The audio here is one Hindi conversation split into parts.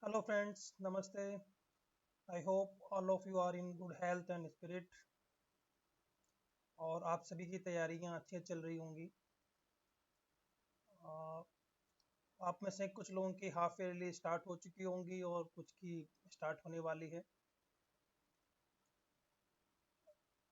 Hello friends, Namaste. I hope all of you are in good health and spirit और आप सभी की तैयारियां अच्छी चल रही होंगी। आ, आप में से कुछ लोगों की हाफ ईयरली स्टार्ट हो चुकी होंगी और कुछ की स्टार्ट होने वाली है।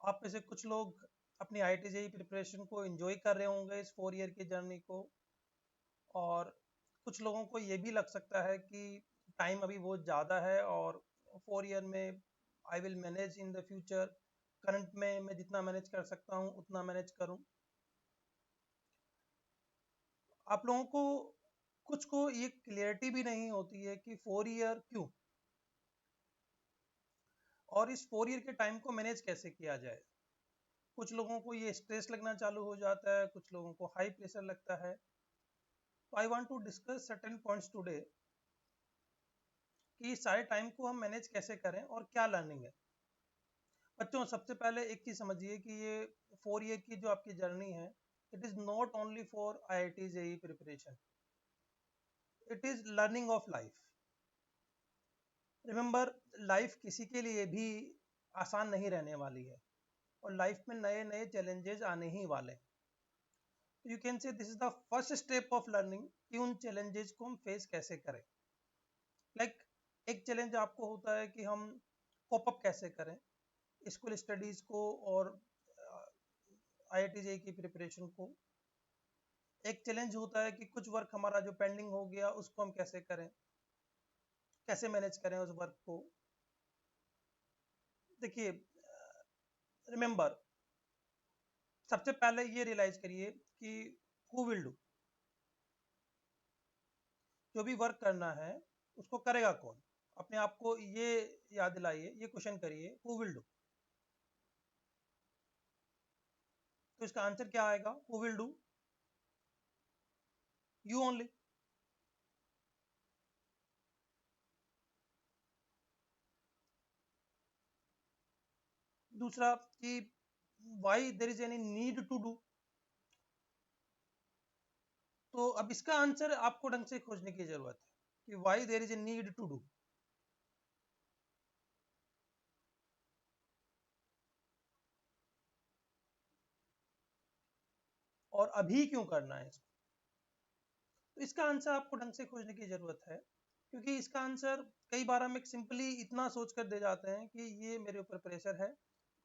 आप में से कुछ लोग अपनी IIT जेईई प्रिपरेशन को एंजॉय कर रहे होंगे इस 4 ईयर की जर्नी को, और कुछ लोगों को ये भी लग सकता है कि टाइम अभी बहुत ज़्यादा है और 4 ईयर में I will manage in the future. Current में मैं जितना मैनेज कर सकता हूँ उतना मैनेज करूँ। आप लोगों को कुछ को ये क्लियरिटी भी नहीं होती है कि 4 ईयर क्यों, और इस 4 ईयर के टाइम को मैनेज कैसे किया जाए। कुछ लोगों को ये स्ट्रेस लगना चालू हो जाता है, कुछ लोगों को हाई प्रेशर लगता है। तो I want to discuss certain points today कि सारे टाइम को हम मैनेज कैसे करें और क्या लर्निंग है। बच्चों, सबसे पहले एक चीज समझिए कि ये 4 ईयर की जो आपकी जर्नी है, it is not only for IIT JEE preparation, it is learning of life. Remember, life किसी के लिए भी आसान नहीं रहने वाली है और लाइफ में नए नए चैलेंजेस आने ही वाले हैं। You can say this is the first step of learning कि उन चैलेंजेस को हम फेस कैसे करें। लाइक एक चैलेंज आपको होता है कि हम कोप अप कैसे करें स्कूल स्टडीज को और IIT जेईई की प्रिपरेशन को। एक चैलेंज होता है कि कुछ वर्क हमारा जो पेंडिंग हो गया उसको हम कैसे करें, कैसे मैनेज करें उस वर्क को। देखिए, रिमेंबर, सबसे पहले ये रियलाइज करिए कि हु विल डू, जो भी वर्क करना है उसको करेगा कौन। अपने आप को ये याद दिलाइए, ये क्वेश्चन करिए, हु विल डू। तो इसका आंसर क्या आएगा? Who will do? You only. दूसरा कि why there is any need to do. तो अब इसका आंसर आपको ढंग से खोजने की जरूरत है कि why there is a need to do, और अभी क्यों करना है इसको। तो इसका आंसर आपको ढंग से खोजने की जरूरत है, क्योंकि इसका आंसर कई बार हम एक सिंपली इतना सोच कर दे जाते हैं कि ये मेरे ऊपर प्रेशर है,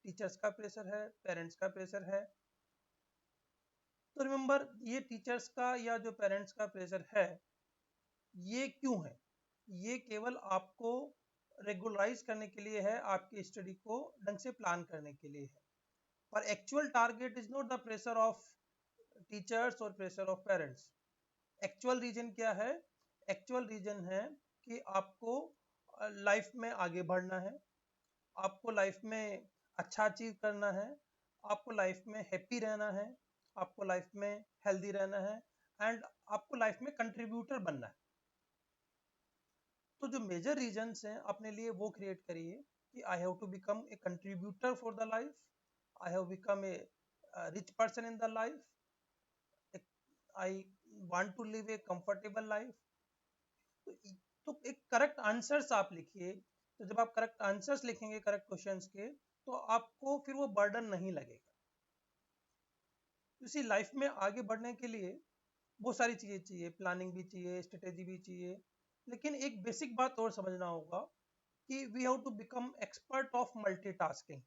टीचर्स का प्रेशर है, पेरेंट्स का प्रेशर है। तो रिमेंबर, ये टीचर्स का या जो पेरेंट्स का प्रेशर है, ये क्यों है? ये केवल आपको रेगुलराइज करने के लिए है, आपकी स्टडी को ढंग से प्लान करने के लिए है। पर actual target is not the pressure of teachers और pressure of parents. Actual reason क्या है? एक्चुअल रीजन है कि आपको लाइफ में आगे बढ़ना है, आपको लाइफ में अच्छा अचीव करना है, आपको लाइफ में हैप्पी रहना है, आपको लाइफ में हेल्दी रहना है, एंड आपको लाइफ में कंट्रीब्यूटर बनना है। तो जो मेजर रीजंस हैं अपने लिए वो क्रिएट करिए कि I have to become a contributor for the life, I have become a rich person in the life, I want to live a comfortable life. तो, तो एक करेक्ट आंसर्स आप लिखिए। तो जब आप करेक्ट आंसर्स लिखेंगे करेक्ट क्वेश्चंस के, तो आपको फिर वो बर्डन नहीं लगेगा। इसी लाइफ में आगे बढ़ने के लिए बहुत सारी चीजें चाहिए, प्लानिंग भी चाहिए, स्ट्रेटेजी भी चाहिए, लेकिन एक बेसिक बात और समझना होगा कि we have to become expert of multitasking.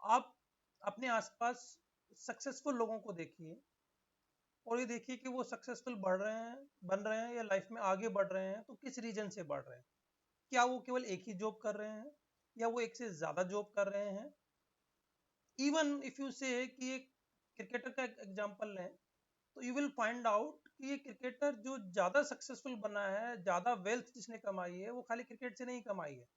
आप अपने आसपास सक्सेसफुल लोगों को देखिए और ये देखिए कि वो सक्सेसफुल बढ़ रहे हैं, बन रहे हैं, या लाइफ में आगे बढ़ रहे हैं तो किस रीजन से बढ़ रहे हैं। क्या वो केवल एक ही जॉब कर रहे हैं या वो एक से ज्यादा जॉब कर रहे हैं। इवन इफ यू से कि एक क्रिकेटर का एग्जांपल लें, तो यू विल फाइंड आउट कि ये क्रिकेटर जो ज्यादा सक्सेसफुल बना है, ज्यादा वेल्थ जिसने कमाई है, वो खाली क्रिकेट से नहीं कमाई है।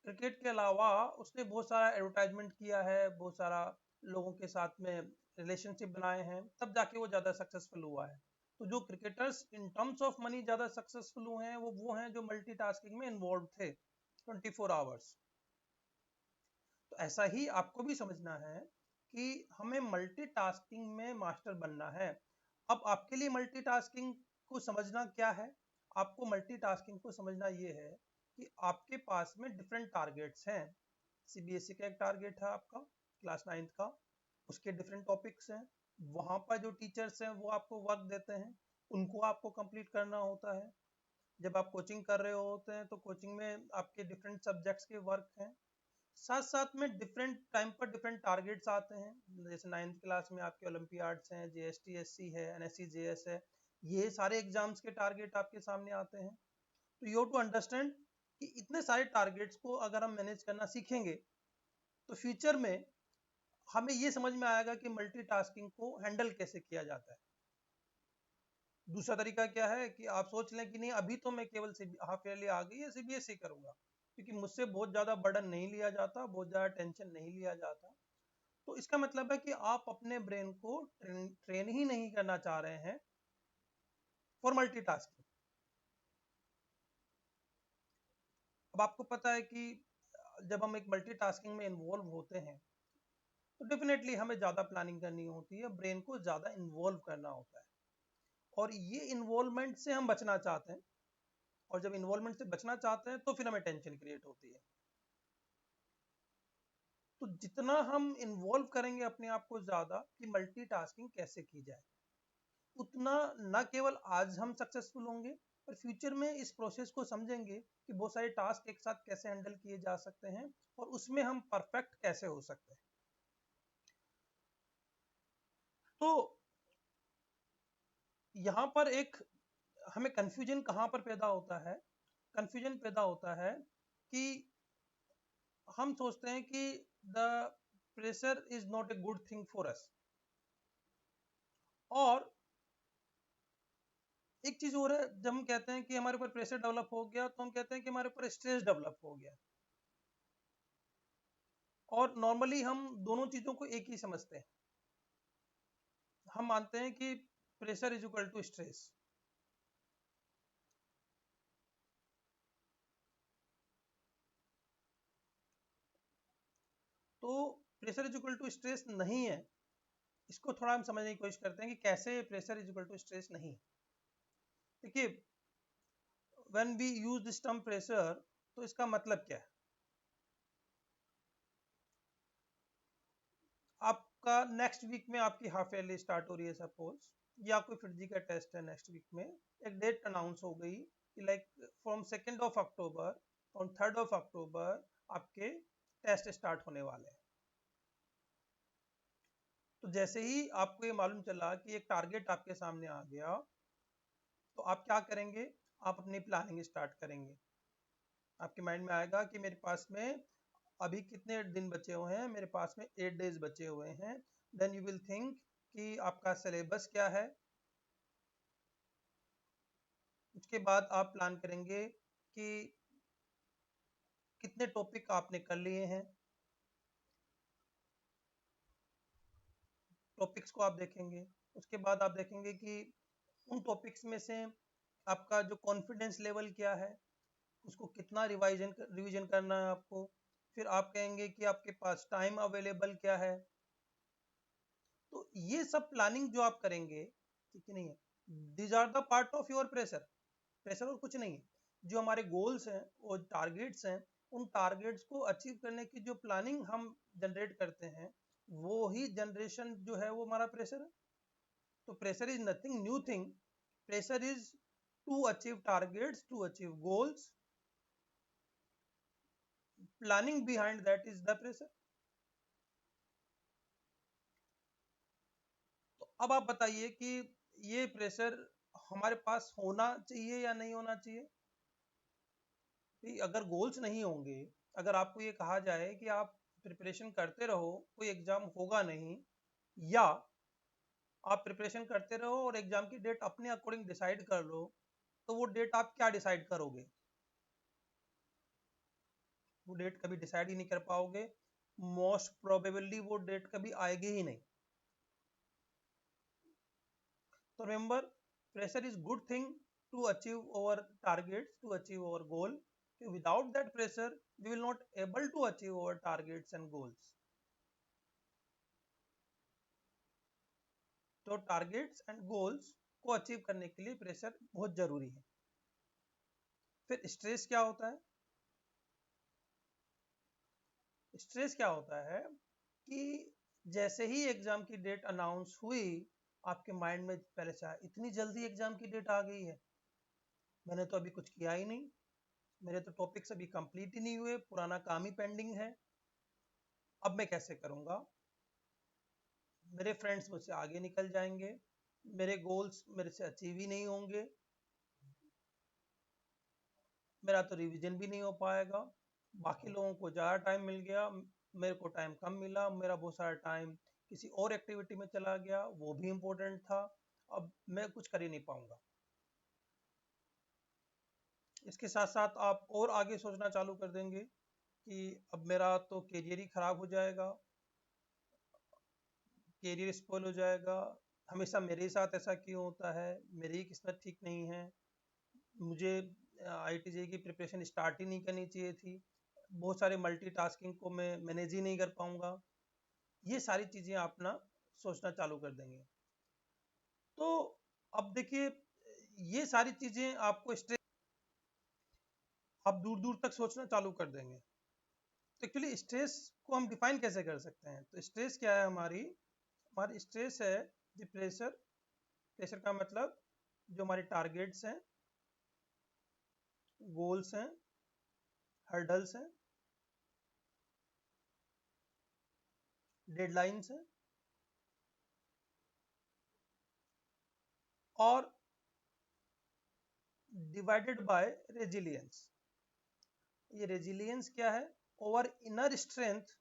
क्रिकेट के अलावा उसने बहुत सारा एडवर्टाइजमेंट किया है, बहुत सारा लोगों के साथ में रिलेशनशिप बनाए हैं, तब जाके वो ज्यादा सक्सेसफुल हुआ है। तो जो cricketers in terms of money ज्यादा सक्सेसफुल हुए हैं, वो हैं जो मल्टीटास्किंग में इन्वॉल्व थे 24 आवर्स। तो ऐसा ही आपको भी समझना है कि हमें मल्टीटास्किंग में मास्टर बनना है। अब आपके लिए मल्टीटास्किंग को समझना क्या है? आपको मल्टीटास्किंग को समझना ये है कि आपके पास में डिफरेंट टारगेट्स हैं। सीबीएसई का एक टारगेट है आपका क्लास 9th का, उसके डिफरेंट टॉपिक्स हैं, वहाँ पर जो टीचर्स हैं वो आपको वर्क देते हैं, उनको आपको कंप्लीट करना होता है। जब आप कोचिंग कर रहे होते हैं तो कोचिंग में आपके डिफरेंट सब्जेक्ट्स के वर्क हैं, साथ साथ में डिफरेंट टाइम पर डिफरेंट टारगेट्स आते हैं। जैसे 9th क्लास में आपके ओलंपियाड्स हैं, जीएसटीएससी है, एनएससी जेएस है, ये सारे एग्जाम्स के टारगेट आपके सामने आते हैं। तो यू टू अंडरस्टैंड कि इतने सारे टारगेट्स को अगर हम मैनेज करना सीखेंगे तो फ्यूचर में हमें ये समझ में आएगा कि मल्टीटास्किंग को हैंडल कैसे किया जाता है। दूसरा तरीका क्या है कि आप सोच लें कि नहीं, अभी तो मैं केवल हाफ ईयरली आ गई है सीबीएसई करूंगा, क्योंकि मुझसे बहुत ज्यादा बर्डन नहीं लिया जाता, बहुत ज्यादा टेंशन नहीं लिया जाता। तो इसका मतलब है कि आप अपने ब्रेन को ट्रेन ही नहीं करना चाह रहे हैं फॉर मल्टीटास्किंग। अब आपको पता है कि जब हम एक मल्टीटास्किंग में इन्वॉल्व होते हैं तो डेफिनेटली हमें ज्यादा प्लानिंग करनी होती है, ब्रेन को ज्यादा इन्वॉल्व करना होता है, और ये इन्वॉल्वमेंट से हम बचना चाहते हैं। और जब इन्वॉल्वमेंट से बचना चाहते हैं तो फिर हमें टेंशन क्रिएट होती है। तो जितना हम इन्वॉल्व करेंगे अपने आप को ज्यादा कि मल्टीटास्किंग कैसे की जाए, उतना न केवल आज हम सक्सेसफुल होंगे, पर फ्यूचर में इस प्रोसेस को समझेंगे कि बहुत सारे टास्क एक साथ कैसे हैंडल किए जा सकते हैं और उसमें हम परफेक्ट कैसे हो सकते हैं। तो यहाँ पर एक हमें कंफ्यूजन कहाँ पर पैदा होता है? कंफ्यूजन पैदा होता है कि हम सोचते हैं कि the pressure is not a good thing for us, और एक चीज और है, जब हम कहते हैं कि हमारे ऊपर प्रेशर डेवलप हो गया तो हम कहते हैं कि हमारे ऊपर स्ट्रेस डेवलप हो गया। और नॉर्मली हम दोनों चीजों को एक ही समझते हैं। हम मानते हैं कि pressure is equal to stress. तो pressure is equal to stress नहीं है। इसको थोड़ा हम समझने की कोशिश करते हैं कि कैसे pressure is equal to stress नहीं। देखिए, when we use this term pressure, तो इसका मतलब क्या है? आपका नेक्स्ट वीक में आपकी हाफ ईयरली स्टार्ट हो रही है सपोज, या कोई फिजिकल का टेस्ट है नेक्स्ट वीक में, एक डेट अनाउंस हो गई कि लाइक फ्रॉम 2 अक्टूबर और 3 अक्टूबर आपके टेस्ट स्टार्ट होने वाले हैं। तो जैसे ही आपको ये मालूम चला कि एक टारगेट आपके सामने आ गया, तो आप क्या करेंगे? आप अपनी प्लानिंग स्टार्ट करेंगे। आपके माइंड में आएगा कि मेरे पास में अभी कितने दिन बचे हुए हैं, मेरे पास में 8 डेज बचे हुए हैं। देन यू विल थिंक कि आपका सिलेबस क्या है। उसके बाद आप प्लान करेंगे कि कितने टॉपिक आपने कर लिए हैं। टॉपिक्स को आप देखेंगे। उसके बाद आप देखेंगे कि उन टॉपिक्स में से आपका जो कॉन्फिडेंस लेवल क्या है, उसको कितना रिवीजन करना है आपको। फिर आप कहेंगे कि आपके पास टाइम अवेलेबल क्या है। तो ये सब प्लानिंग जो आप करेंगे, ठीक है नहीं है, these are the part of your pressure. Pressure और कुछ नहीं है। जो हमारे गोल्स हैं और टारगेट्स हैं, उन टारगेट्स को अचीव करने की जो प्लानिंग हम जनरेट करते हैं, वो ही जनरेशन जो है वो हमारा प्रेशर है। तो pressure is nothing new thing. Pressure is to achieve targets, to achieve goals. Planning behind that is the pressure. तो अब आप बताइए कि ये प्रेशर हमारे पास होना चाहिए या नहीं होना चाहिए? कि अगर गोल्स नहीं होंगे, अगर आपको ये कहा जाए कि आप प्रिपरेशन करते रहो, कोई एग्जाम होगा नहीं, या आप प्रिपरेशन करते रहो और एग्जाम की डेट अपने अकॉर्डिंग डिसाइड कर लो, तो वो डेट आप क्या डिसाइड करोगे? वो डेट कभी डिसाइड ही नहीं कर पाओगे। मोस्ट प्रोबेबली वो डेट कभी आएगी ही नहीं। तो remember, pressure is good thing to achieve our targets, to achieve our goal. Without that pressure we will not able to achieve our targets and goals. तो टारगेट्स एंड गोल्स को अचीव करने के लिए प्रेशर बहुत जरूरी है। फिर स्ट्रेस क्या होता है? स्ट्रेस क्या होता है कि जैसे ही एग्जाम की डेट अनाउंस हुई, आपके माइंड में पहले से इतनी जल्दी एग्जाम की डेट आ गई है, मैंने तो अभी कुछ किया ही नहीं, मेरे तो टॉपिक्स अभी कंप्लीट ही नहीं हुए, पुराना काम ही पेंडिंग है, अब मैं कैसे करूंगा? मेरे फ्रेंड्स मुझसे आगे निकल जाएंगे, मेरे गोल्स मेरे से अचीव ही नहीं होंगे, मेरा तो रिवीजन भी नहीं हो पाएगा, बाकी लोगों को ज़्यादा टाइम मिल गया, मेरे को टाइम कम मिला, मेरा बहुत सारा टाइम किसी और एक्टिविटी में चला गया, वो भी इम्पोर्टेंट था, अब मैं कुछ कर ही नहीं पाऊंगा। इसके साथ साथ आप और आगे सोचना चालू कर देंगे कि अब मेरा तो करियर ही खराब हो जाएगा, करियर स्पॉइल हो जाएगा, हमेशा मेरे ही साथ ऐसा क्यों होता है, मेरी ही किस्मत ठीक नहीं है, मुझे IIT की प्रिपरेशन स्टार्ट ही नहीं करनी चाहिए थी, बहुत सारे मल्टीटास्किंग को मैं मैनेज ही नहीं कर पाऊंगा। ये सारी चीजें आप ना सोचना चालू कर देंगे। तो अब देखिए, ये सारी चीजें आपको स्ट्रेस, आप दूर दूर तक सोचना चालू कर देंगे। तो एक्चुअली स्ट्रेस को हम डिफाइन कैसे कर सकते हैं? तो स्ट्रेस क्या है? हमारी स्ट्रेस है द प्रेशर। प्रेशर का मतलब जो हमारे टारगेट्स हैं, गोल्स हैं, हर्डल्स हैं, डेडलाइंस हैं, और डिवाइडेड बाय रेजिलियंस। ये रेजिलियंस क्या है? Over inner strength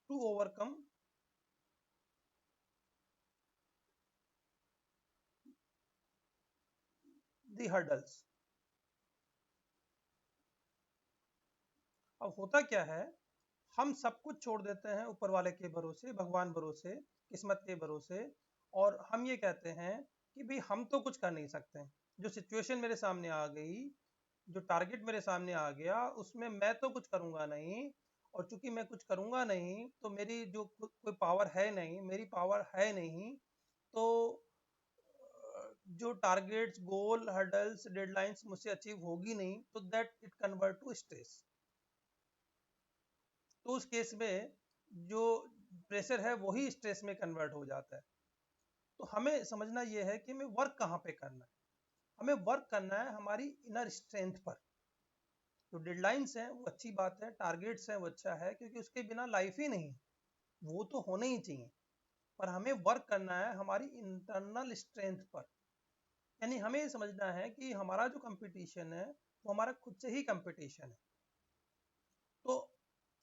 to overcome the hurdles. अब होता क्या है, हम सब कुछ छोड़ देते हैं ऊपर वाले के भरोसे, भगवान भरोसे, किस्मत के भरोसे, और हम ये कहते हैं कि भाई हम तो कुछ कर नहीं सकते, जो सिचुएशन मेरे सामने आ गई, जो टारगेट मेरे सामने आ गया, उसमें मैं तो कुछ करूंगा नहीं, और चूंकि मैं कुछ करूंगा नहीं तो मेरी जो कोई पावर है नहीं, मेरी पावर है नहीं, तो जो टारगेट्स, गोल, हर्डल्स, डेडलाइंस मुझसे अचीव होगी नहीं, तो that it convert to stress. तो उस केस में जो प्रेशर है वही स्ट्रेस में कन्वर्ट हो जाता है। तो हमें समझना यह है कि हमें वर्क कहाँ पे करना है। हमें वर्क करना है हमारी इनर स्ट्रेंथ पर। जो डेडलाइंस हैं वो अच्छी बात है, टारगेट्स हैं वो अच्छा है, क्योंकि उसके बिना लाइफ ही नहीं, वो तो होने ही चाहिए, पर हमें वर्क करना है हमारी इंटरनल स्ट्रेंथ पर। यानी हमें समझना है कि हमारा जो कंपटीशन है वो हमारा खुद से ही कंपटीशन है। तो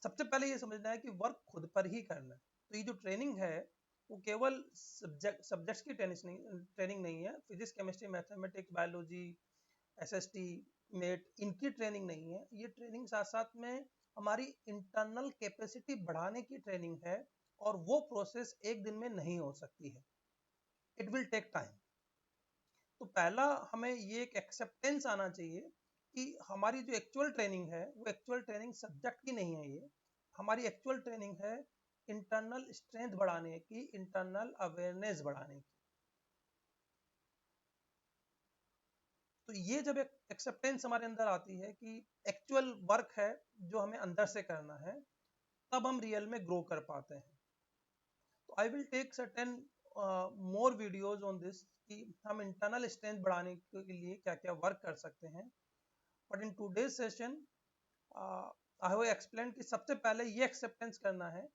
सबसे पहले ये समझना है कि वर्क खुद पर ही करना है। तो ये जो ट्रेनिंग है वो केवल सब्जेक्ट्स की ट्रेनिंग नहीं है, physics, chemistry, mathematics, biology, SST, मेट, इनकी ट्रेनिंग नहीं है। ये ट्रेनिंग साथ साथ में हमारी इंटरनल कैपेसिटी बढ़ाने की ट्रेनिंग है, और वो प्रोसेस एक दिन में नहीं हो सकती है, इट विल टेक टाइम। तो पहला हमें ये एक एक्सेप्टेंस आना चाहिए कि हमारी जो एक्चुअल ट्रेनिंग है वो एक्चुअल ट्रेनिंग सब्जेक्ट की नहीं है, ये हमारी एक्चुअल ट्रेनिंग है इंटरनल स्ट्रेंथ बढ़ाने की, इंटरनल अवेयरनेस बढ़ाने की। तो ये जब एक एक्सेप्टेंस हमारे अंदर आती है कि एक्चुअल वर्क है जो हमें अंदर से करना है, तब हम रियल में ग्रो कर पाते हैं। तो I will take certain more videos on this कि हम इंटरनल स्ट्रेंथ बढ़ाने के लिए क्या क्या वर्क कर सकते हैं। But in today's session I have explain कि सबसे पहले ये एक्सेप्टेंस करना है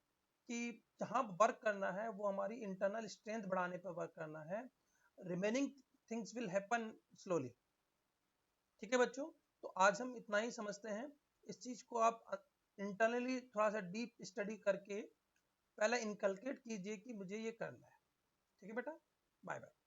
कि जहाँ वर्क करना है वो हमारी इंटरनल स्ट्रेंथ बढ़ाने पर वर्क करना है, remaining things will happen slowly. ठीक है बच्चों, तो आज हम इतना ही समझते हैं। इस चीज को आप इंटरनली थोड़ा सा डीप स्टडी करके पहले इनकलकेट कीजिए कि मुझे ये करना है। ठीक है बेटा, बाय बाय।